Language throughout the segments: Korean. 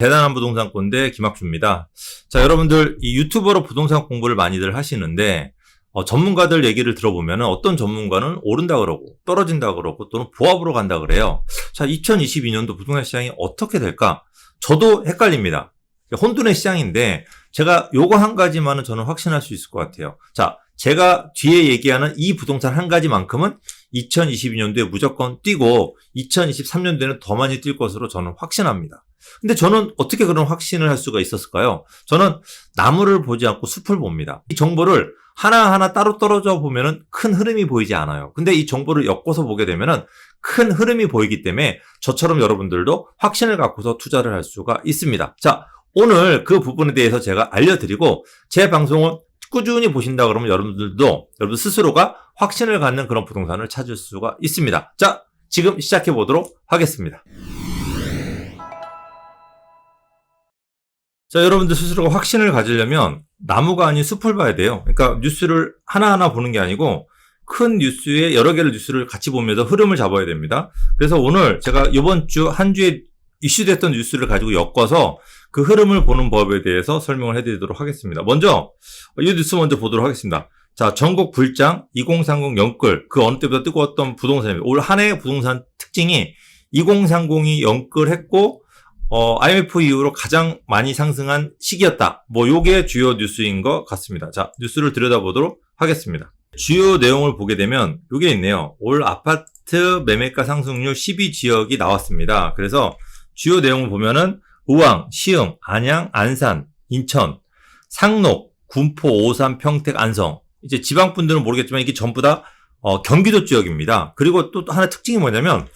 대단한 부동산 꼰대 김학주입니다. 자, 여러분들 이 유튜버로 부동산 공부를 많이들 하시는데 전문가들 얘기를 들어보면 어떤 전문가는 오른다 그러고 떨어진다 그러고 또는 보합으로 간다 그래요. 자, 2022년도 부동산 시장이 어떻게 될까? 저도 헷갈립니다. 혼돈의 시장인데 제가 요거 한 가지만은 저는 확신할 수 있을 것 같아요. 자, 제가 뒤에 얘기하는 이 부동산 한 가지만큼은 2022년도에 무조건 뛰고 2023년도에는 더 많이 뛸 것으로 저는 확신합니다. 근데 저는 어떻게 그런 확신을 할 수가 있었을까요? 저는 나무를 보지 않고 숲을 봅니다. 이 정보를 하나하나 따로 떨어져 보면은 큰 흐름이 보이지 않아요. 근데 이 정보를 엮어서 보게 되면은 큰 흐름이 보이기 때문에 저처럼 여러분들도 확신을 갖고서 투자를 할 수가 있습니다. 자, 오늘 그 부분에 대해서 제가 알려드리고 제 방송을 꾸준히 보신다 그러면 여러분들도 여러분 스스로가 확신을 갖는 그런 부동산을 찾을 수가 있습니다. 자, 지금 시작해 보도록 하겠습니다. 자, 여러분들 스스로가 확신을 가지려면 나무가 아닌 숲을 봐야 돼요. 그러니까 뉴스를 하나하나 보는 게 아니고 큰 뉴스에 여러 개의 뉴스를 같이 보면서 흐름을 잡아야 됩니다. 그래서 오늘 제가 이번 주 한 주에 이슈됐던 뉴스를 가지고 엮어서 그 흐름을 보는 법에 대해서 설명을 해드리도록 하겠습니다. 먼저 이 뉴스 먼저 보도록 하겠습니다. 자, 전국 불장 2030 영끌, 그 어느 때보다 뜨거웠던 부동산입니다. 올 한 해의 부동산 특징이 2030이 영끌했고 IMF 이후로 가장 많이 상승한 시기였다. 요게 주요 뉴스인 것 같습니다. 자, 뉴스를 들여다보도록 하겠습니다. 주요 내용을 보게 되면 요게 있네요. 올 아파트 매매가 상승률 12지역이 나왔습니다. 그래서 주요 내용을 보면은 의왕, 시흥, 안양, 안산, 인천, 상록, 군포, 오산, 평택, 안성. 이제 지방분들은 모르겠지만 이게 전부 다 경기도 지역입니다. 그리고 또 하나 특징이 뭐냐면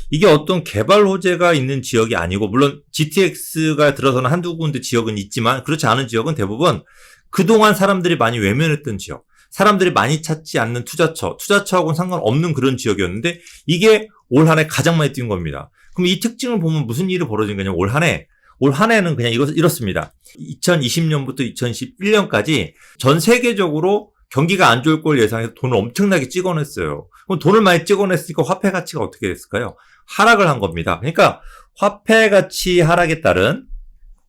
이게 어떤 개발 호재가 있는 지역이 아니고 물론 GTX가 들어서는 한두 군데 지역은 있지만 그렇지 않은 지역은 대부분 그동안 사람들이 많이 외면했던 지역, 사람들이 많이 찾지 않는 투자처하고는 상관없는 그런 지역이었는데 이게 올 한 해 가장 많이 뛴 겁니다. 그럼 이 특징을 보면 무슨 일이 벌어진 거냐면 올 한 해는 그냥 이렇습니다. 2020년부터 2021년까지 전 세계적으로 경기가 안 좋을 걸 예상해서 돈을 엄청나게 찍어냈어요. 그럼 돈을 많이 찍어냈으니까 화폐 가치가 어떻게 됐을까요? 하락을 한 겁니다. 그러니까 화폐 가치 하락에 따른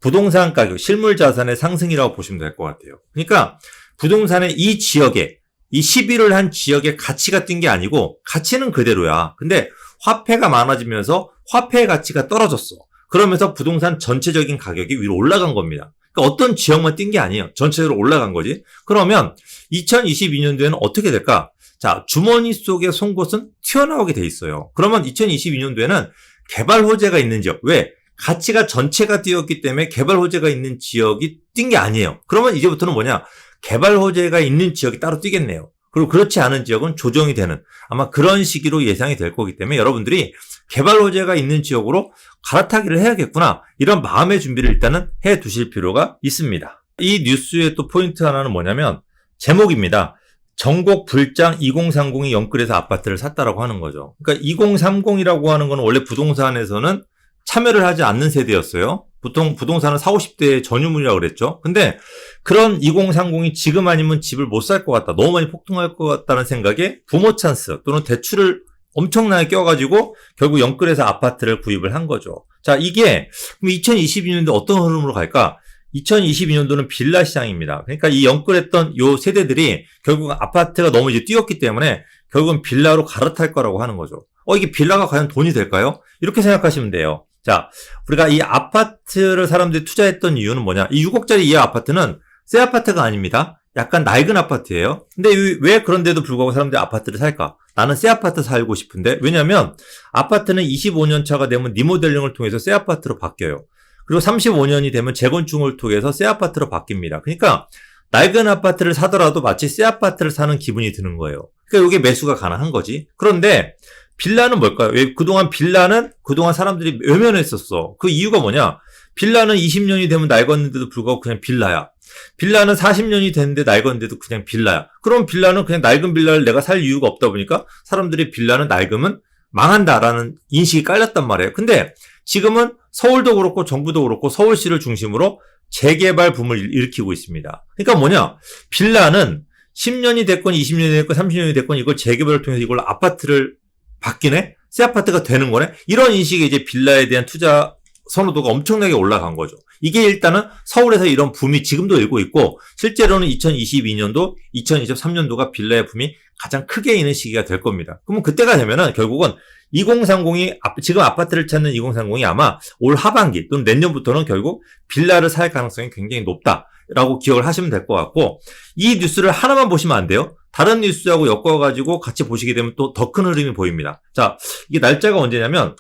부동산 가격, 실물 자산의 상승이라고 보시면 될 것 같아요. 그러니까 부동산의 이 지역에, 이 11을 한 지역의 가치가 뛴 게 아니고 가치는 그대로야. 근데 화폐가 많아지면서 화폐의 가치가 떨어졌어. 그러면서 부동산 전체적인 가격이 위로 올라간 겁니다. 그러니까 어떤 지역만 뛴 게 아니에요. 전체적으로 올라간 거지. 그러면 2022년도에는 어떻게 될까? 자, 주머니 속의 송곳은 튀어나오게 돼 있어요. 그러면 2022년도에는 개발 호재가 있는 지역. 왜? 가치가 전체가 뛰었기 때문에 개발 호재가 있는 지역이 뛴 게 아니에요. 그러면 이제부터는 뭐냐? 개발 호재가 있는 지역이 따로 뛰겠네요. 그리고 그렇지 않은 지역은 조정이 되는 아마 그런 시기로 예상이 될 거기 때문에 여러분들이 개발 호재가 있는 지역으로 갈아타기를 해야겠구나. 이런 마음의 준비를 일단은 해 두실 필요가 있습니다. 이 뉴스의 또 포인트 하나는 뭐냐면 제목입니다. 전국 불장 2030이 영끌해서 아파트를 샀다라고 하는 거죠. 그러니까 2030이라고 하는 건 원래 부동산에서는 참여를 하지 않는 세대였어요. 보통 부동산은 40, 50대의 전유물이라고 그랬죠. 근데 그런 2030이 지금 아니면 집을 못 살 것 같다. 너무 많이 폭등할 것 같다는 생각에 부모 찬스 또는 대출을 엄청나게 껴가지고 결국 영끌해서 아파트를 구입을 한 거죠. 자, 이게 그럼 2022년도 어떤 흐름으로 갈까? 2022년도는 빌라 시장입니다. 그러니까 이 영끌했던 요 세대들이 결국 아파트가 너무 이제 뛰었기 때문에 결국은 빌라로 갈아탈 거라고 하는 거죠. 이게 빌라가 과연 돈이 될까요? 이렇게 생각하시면 돼요. 자, 우리가 이 아파트를 사람들이 투자했던 이유는 뭐냐? 이 6억짜리 이하 아파트는 새 아파트가 아닙니다. 약간 낡은 아파트예요. 근데 왜 그런데도 불구하고 사람들이 아파트를 살까? 나는 새 아파트 살고 싶은데. 왜냐면 아파트는 25년 차가 되면 리모델링을 통해서 새 아파트로 바뀌어요. 그리고 35년이 되면 재건축을 통해서 새 아파트로 바뀝니다. 그러니까 낡은 아파트를 사더라도 마치 새 아파트를 사는 기분이 드는 거예요. 그러니까 이게 매수가 가능한 거지. 그런데 빌라는 뭘까요? 그동안 사람들이 외면했었어. 그 이유가 뭐냐? 빌라는 20년이 되면 낡았는데도 불구하고 그냥 빌라야. 빌라는 40년이 됐는데 낡았는데도 그냥 빌라야. 그럼 빌라는 그냥 낡은 빌라를 내가 살 이유가 없다 보니까 사람들이 빌라는 낡으면 망한다라는 인식이 깔렸단 말이에요. 근데 지금은 서울도 그렇고 정부도 그렇고 서울시를 중심으로 재개발 붐을 일으키고 있습니다. 그러니까 뭐냐? 빌라는 10년이 됐건 20년이 됐건 30년이 됐건 이걸 재개발을 통해서 이걸 아파트를 바뀌네? 새 아파트가 되는 거네? 이런 인식이 이제 빌라에 대한 투자 선호도가 엄청나게 올라간 거죠. 이게 일단은 서울에서 이런 붐이 지금도 일고 있고 실제로는 2022년도, 2023년도가 빌라의 붐이 가장 크게 있는 시기가 될 겁니다. 그러면 그때가 되면은 결국은 2030이 지금 아파트를 찾는 2030이 아마 올 하반기 또는 내년부터는 결국 빌라를 살 가능성이 굉장히 높다라고 기억을 하시면 될 것 같고 이 뉴스를 하나만 보시면 안 돼요. 다른 뉴스하고 엮어가지고 같이 보시게 되면 또 더 큰 흐름이 보입니다. 자, 이게 날짜가 언제냐면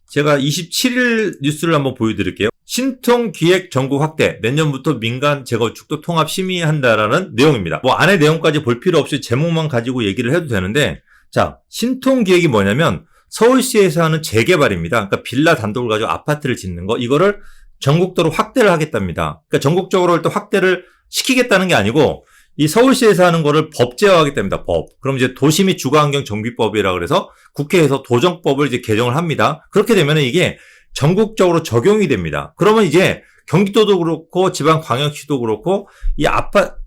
제가 27일 뉴스를 한번 보여드릴게요. 신통기획 전국 확대, 내년부터 민간 재건축도 통합 심의한다라는 내용입니다. 뭐 안에 내용까지 볼 필요 없이 제목만 가지고 얘기를 해도 되는데 자, 신통기획이 뭐냐면 서울시에서 하는 재개발입니다. 그러니까 빌라 단독을 가지고 아파트를 짓는 거 이거를 전국도로 확대를 하겠답니다. 그러니까 전국적으로 일단 확대를 시키겠다는 게 아니고 이 서울시에서 하는 거를 법제화하겠답니다. 법. 그럼 이제 도시 및 주거환경정비법이라 그래서 국회에서 도정법을 이제 개정을 합니다. 그렇게 되면 이게 전국적으로 적용이 됩니다. 그러면 이제 경기도도 그렇고 지방광역시도 그렇고 이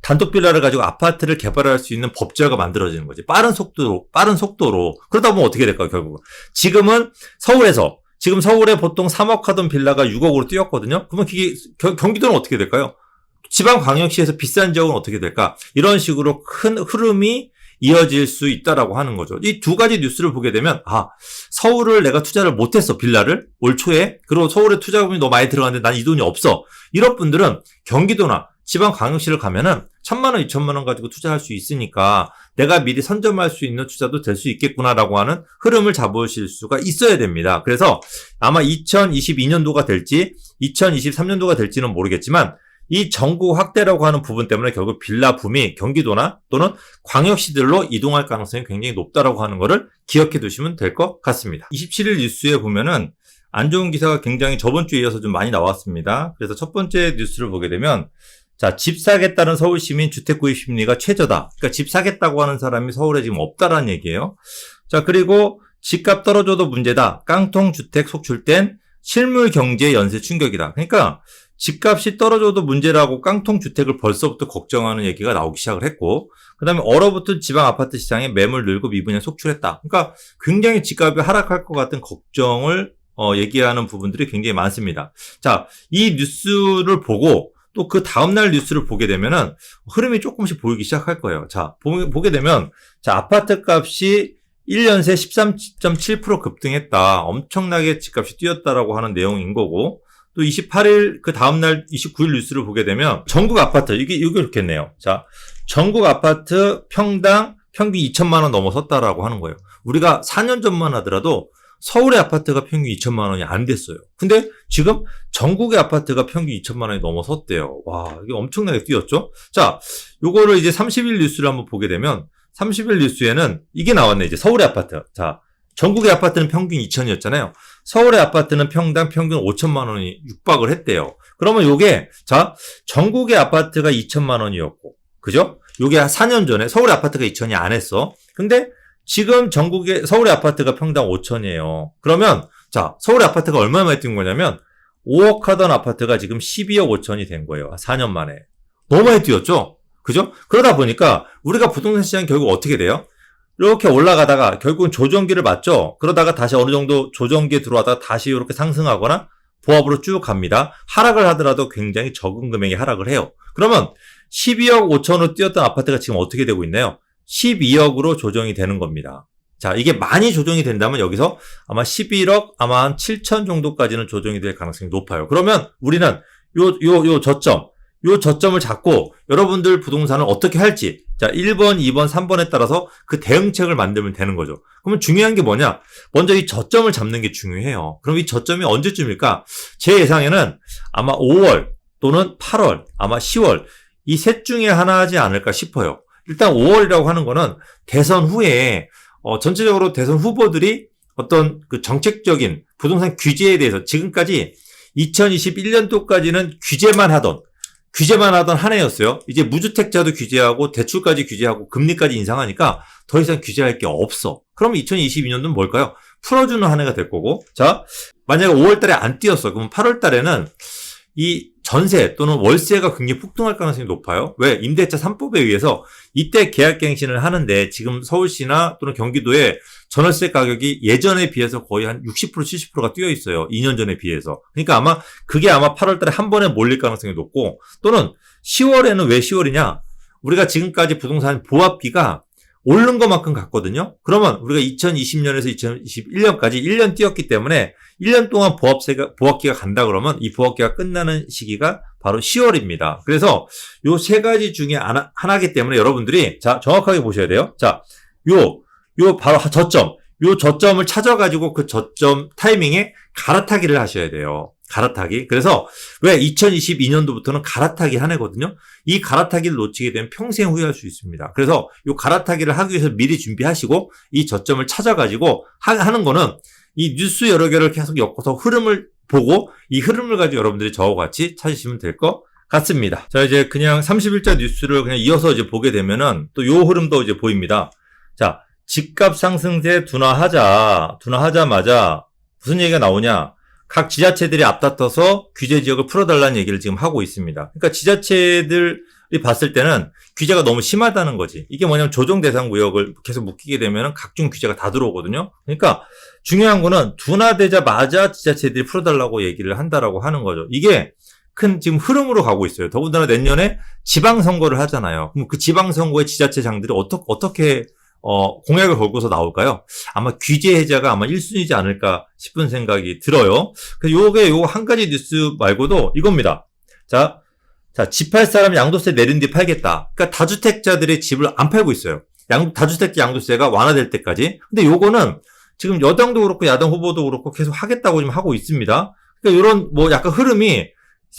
단독 빌라를 가지고 아파트를 개발할 수 있는 법제화가 만들어지는 거지. 빠른 속도로. 그러다 보면 어떻게 될까요, 결국은? 지금 서울에 보통 3억 하던 빌라가 6억으로 뛰었거든요. 그러면 이게 경기도는 어떻게 될까요? 지방광역시에서 비싼 지역은 어떻게 될까? 이런 식으로 큰 흐름이 이어질 수 있다라고 하는 거죠. 이 두 가지 뉴스를 보게 되면 서울을 내가 투자를 못했어, 빌라를 올 초에. 그리고 서울에 투자금이 너무 많이 들어갔는데 난 이 돈이 없어. 이런 분들은 경기도나 지방광역시를 가면은 1,000만 원, 2,000만 원 가지고 투자할 수 있으니까 내가 미리 선점할 수 있는 투자도 될 수 있겠구나라고 하는 흐름을 잡으실 수가 있어야 됩니다. 그래서 아마 2022년도가 될지 2023년도가 될지는 모르겠지만 이 전국 확대라고 하는 부분 때문에 결국 빌라 붐이 경기도나 또는 광역시들로 이동할 가능성이 굉장히 높다라고 하는 거를 기억해 두시면 될 것 같습니다. 27일 뉴스에 보면은 안 좋은 기사가 굉장히 저번 주에 이어서 좀 많이 나왔습니다. 그래서 첫 번째 뉴스를 보게 되면 자, 집 사겠다는 서울 시민 주택 구입 심리가 최저다. 그러니까 집 사겠다고 하는 사람이 서울에 지금 없다라는 얘기예요. 자, 그리고 집값 떨어져도 문제다. 깡통 주택 속출된 실물 경제 연쇄 충격이다. 그러니까 집값이 떨어져도 문제라고 깡통 주택을 벌써부터 걱정하는 얘기가 나오기 시작을 했고, 그 다음에 얼어붙은 지방 아파트 시장에 매물 늘고 미분양 속출했다. 그러니까 굉장히 집값이 하락할 것 같은 걱정을 얘기하는 부분들이 굉장히 많습니다. 자, 이 뉴스를 보고 또 그 다음날 뉴스를 보게 되면은 흐름이 조금씩 보이기 시작할 거예요. 자, 보게 되면 자, 아파트 값이 1년 새 13.7% 급등했다. 엄청나게 집값이 뛰었다라고 하는 내용인 거고, 또 28일 그 다음날 29일 뉴스를 보게 되면 전국 아파트 이게 이렇겠네요. 자, 전국 아파트 평당 평균 2천만 원 넘어섰다라고 하는 거예요. 우리가 4년 전만 하더라도 서울의 아파트가 평균 2천만 원이 안 됐어요. 근데 지금 전국의 아파트가 평균 2천만 원이 넘어섰대요. 와, 이게 엄청나게 뛰었죠? 자, 요거를 이제 30일 뉴스를 한번 보게 되면 30일 뉴스에는 이게 나왔네. 이제 서울의 아파트. 자, 전국의 아파트는 평균 2천이었잖아요. 서울의 아파트는 평당 평균 5천만 원이 육박을 했대요. 그러면 요게, 자, 전국의 아파트가 2천만 원이었고, 그죠? 요게 4년 전에 서울의 아파트가 2천이 안 했어. 근데 지금 서울의 아파트가 평당 5천이에요. 그러면, 자, 서울의 아파트가 얼마나 많이 뛴 거냐면, 5억 하던 아파트가 지금 12억 5천이 된 거예요. 4년 만에. 너무 많이 뛰었죠? 그죠? 그러다 보니까 우리가 부동산 시장이 결국 어떻게 돼요? 이렇게 올라가다가 결국은 조정기를 맞죠? 그러다가 다시 어느 정도 조정기에 들어왔다가 다시 이렇게 상승하거나 보합으로 쭉 갑니다. 하락을 하더라도 굉장히 적은 금액의 하락을 해요. 그러면 12억 5천으로 뛰었던 아파트가 지금 어떻게 되고 있나요? 12억으로 조정이 되는 겁니다. 자, 이게 많이 조정이 된다면 여기서 아마 11억, 아마 한 7천 정도까지는 조정이 될 가능성이 높아요. 그러면 우리는 요 저점을 잡고 여러분들 부동산을 어떻게 할지, 자, 1번, 2번, 3번에 따라서 그 대응책을 만들면 되는 거죠. 그러면 중요한 게 뭐냐? 먼저 이 저점을 잡는 게 중요해요. 그럼 이 저점이 언제쯤일까? 제 예상에는 아마 5월 또는 8월, 아마 10월 이 셋 중에 하나지 않을까 싶어요. 일단 5월이라고 하는 거는 대선 후에 전체적으로 대선 후보들이 어떤 그 정책적인 부동산 규제에 대해서 지금까지 2021년도까지는 규제만 하던 한 해였어요. 이제 무주택자도 규제하고 대출까지 규제하고 금리까지 인상하니까 더 이상 규제할 게 없어. 그럼 2022년도는 뭘까요? 풀어주는 한 해가 될 거고. 자, 만약에 5월 달에 안 뛰었어. 그럼 8월 달에는 이 전세 또는 월세가 굉장히 폭등할 가능성이 높아요. 왜? 임대차 3법에 의해서 이때 계약갱신을 하는데 지금 서울시나 또는 경기도에 전월세 가격이 예전에 비해서 거의 한 60% 70%가 뛰어 있어요. 2년 전에 비해서. 그러니까 그게 아마 8월 달에 한 번에 몰릴 가능성이 높고, 또는 10월에는 왜 10월이냐? 우리가 지금까지 부동산 보합기가 오른 것만큼 갔거든요. 그러면 우리가 2020년에서 2021년까지 1년 뛰었기 때문에 1년 동안 보합기가 간다 그러면 이 보합기가 끝나는 시기가 바로 10월입니다. 그래서 요 세 가지 중에 하나이기 때문에 여러분들이 자, 정확하게 보셔야 돼요. 자, 요 바로 요 저점을 찾아가지고 그 저점 타이밍에 갈아타기를 하셔야 돼요. 갈아타기. 그래서 왜 2022년도부터는 갈아타기 한 해거든요. 이 갈아타기를 놓치게 되면 평생 후회할 수 있습니다. 그래서 이 갈아타기를 하기 위해서 미리 준비하시고 이 저점을 찾아가지고 하는 거는 이 뉴스 여러 개를 계속 엮어서 흐름을 보고 이 흐름을 가지고 여러분들이 저와 같이 찾으시면 될 것 같습니다. 자, 이제 그냥 30일자 뉴스를 그냥 이어서 이제 보게 되면은 또 요 흐름도 이제 보입니다. 자, 집값 상승세 둔화하자마자 무슨 얘기가 나오냐? 각 지자체들이 앞다퉈서 규제 지역을 풀어달라는 얘기를 지금 하고 있습니다. 그러니까 지자체들이 봤을 때는 규제가 너무 심하다는 거지. 이게 뭐냐면 조정 대상 구역을 계속 묶이게 되면 각종 규제가 다 들어오거든요. 그러니까 중요한 거는 둔화되자마자 지자체들이 풀어달라고 얘기를 한다라고 하는 거죠. 이게 큰 지금 흐름으로 가고 있어요. 더군다나 내년에 지방선거를 하잖아요. 그럼 그 지방선거에 지자체장들이 어떻게 공약을 걸고서 나올까요? 아마 규제 해제가 아마 1순위지 않을까 싶은 생각이 들어요. 그래서 요거 한 가지 뉴스 말고도 이겁니다. 자, 집 팔 사람 양도세 내린 뒤 팔겠다. 그러니까 다주택자들의 집을 안 팔고 있어요. 다주택자 양도세가 완화될 때까지. 근데 요거는 지금 여당도 그렇고 야당 후보도 그렇고 계속 하겠다고 지금 하고 있습니다. 그러니까 요런 약간 흐름이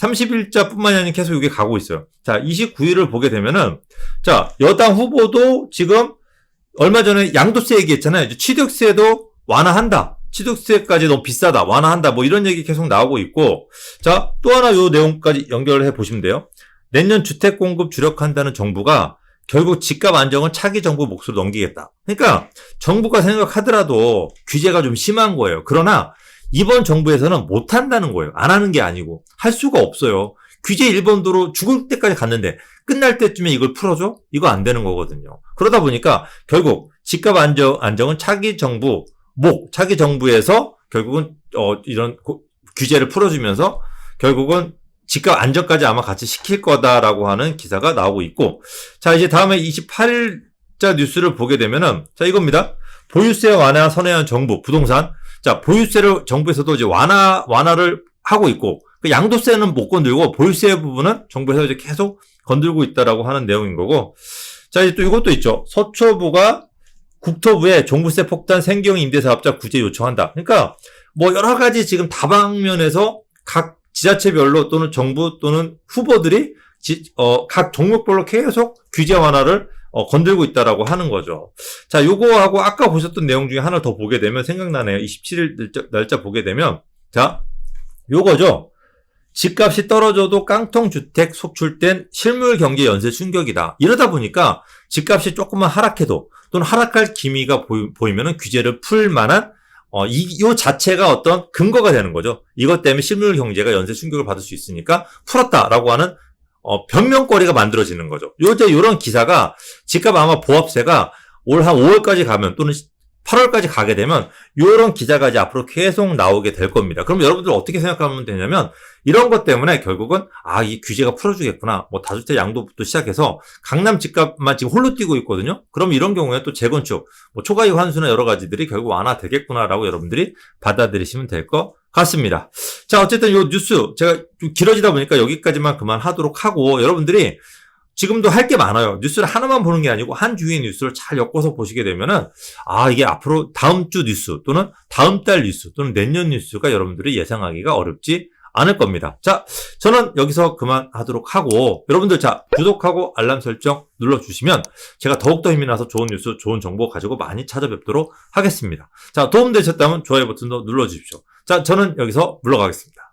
30일자뿐만이 아니라 계속 이게 가고 있어요. 자, 29일을 보게 되면은 자, 여당 후보도 지금 얼마 전에 양도세 얘기했잖아요. 취득세도 완화한다. 취득세까지 너무 비싸다. 완화한다. 이런 얘기 계속 나오고 있고. 자, 또 하나 요 내용까지 연결해 보시면 돼요. 내년 주택 공급 주력한다는 정부가 결국 집값 안정은 차기 정부 몫으로 넘기겠다. 그러니까 정부가 생각하더라도 규제가 좀 심한 거예요. 그러나 이번 정부에서는 못 한다는 거예요. 안 하는 게 아니고. 할 수가 없어요. 규제 일본도로 죽을 때까지 갔는데 끝날 때쯤에 이걸 풀어줘? 이거 안 되는 거거든요. 그러다 보니까 결국 집값 안정은 차기 정부에서 결국은 이런 규제를 풀어주면서 결국은 집값 안정까지 아마 같이 시킬 거다라고 하는 기사가 나오고 있고. 자, 이제 다음에 28일자 뉴스를 보게 되면은 자, 이겁니다. 보유세 완화 선회한 정부 부동산. 자, 보유세를 정부에서도 이제 완화를 하고 있고, 그 양도세는 못 건들고 보유세 부분은 정부에서 이제 계속 건들고 있다라고 하는 내용인 거고. 자, 이제 또 이것도 있죠. 서초부가 국토부에 종부세 폭탄 생계형 임대사업자 구제 요청한다. 그러니까 여러 가지 지금 다방면에서 각 지자체별로 또는 정부 또는 후보들이 각 종목별로 계속 규제 완화를 건들고 있다라고 하는 거죠. 자, 요거하고 아까 보셨던 내용 중에 하나 더 보게 되면 생각나네요. 27일 날짜 보게 되면 자, 요거죠. 집값이 떨어져도 깡통주택 속출된 실물 경제 연쇄 충격이다. 이러다 보니까 집값이 조금만 하락해도 또는 하락할 기미가 보이면은 규제를 풀 만한 요 자체가 어떤 근거가 되는 거죠. 이것 때문에 실물 경제가 연쇄 충격을 받을 수 있으니까 풀었다라고 하는 변명거리가 만들어지는 거죠. 요런 기사가 집값 아마 보합세가 올 한 5월까지 가면 또는 8월까지 가게 되면 이런 기사가 이제 앞으로 계속 나오게 될 겁니다. 그럼 여러분들 어떻게 생각하면 되냐면 이런 것 때문에 결국은 이 규제가 풀어주겠구나. 다주택 양도부터 시작해서 강남 집값만 지금 홀로 뛰고 있거든요. 그럼 이런 경우에 또 재건축, 초과이익 환수나 여러 가지들이 결국 완화되겠구나라고 여러분들이 받아들이시면 될 것 같습니다. 자, 어쨌든 요 뉴스 제가 좀 길어지다 보니까 여기까지만 그만하도록 하고 여러분들이 지금도 할 게 많아요. 뉴스를 하나만 보는 게 아니고 한 주의 뉴스를 잘 엮어서 보시게 되면은 이게 앞으로 다음 주 뉴스 또는 다음 달 뉴스 또는 내년 뉴스가 여러분들이 예상하기가 어렵지 않을 겁니다. 자, 저는 여기서 그만하도록 하고 여러분들 자, 구독하고 알람 설정 눌러주시면 제가 더욱더 힘이 나서 좋은 뉴스, 좋은 정보 가지고 많이 찾아뵙도록 하겠습니다. 자, 도움되셨다면 좋아요 버튼도 눌러주십시오. 자, 저는 여기서 물러가겠습니다.